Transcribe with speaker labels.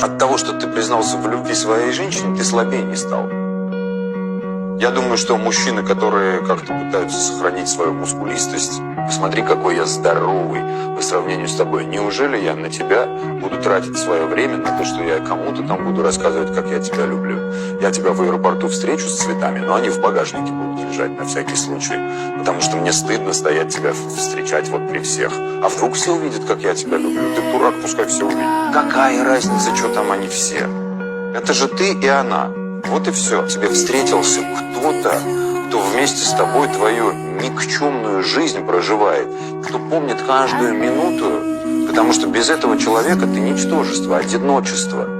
Speaker 1: От того, что ты признался в любви своей женщине, ты слабее не стал. Я думаю, что мужчины, которые как-то пытаются сохранить свою мускулистость, посмотри, какой я здоровый по сравнению с тобой. Неужели я на тебя буду тратить свое время на то, что я кому-то там буду рассказывать, как я тебя люблю? Я тебя в аэропорту встречу с цветами, но они в багажнике будут лежать на всякий случай. Потому что мне стыдно стоять тебя встречать вот при всех. А вдруг все увидят, как я тебя люблю? Ты дурак, пускай все увидят. Какая разница, что там они все? Это же ты и она. Вот и все. Тебе встретился кто-то, кто вместе с тобой твою никчемную жизнь проживает, кто помнит каждую минуту, потому что без этого человека ты ничтожество, одиночество.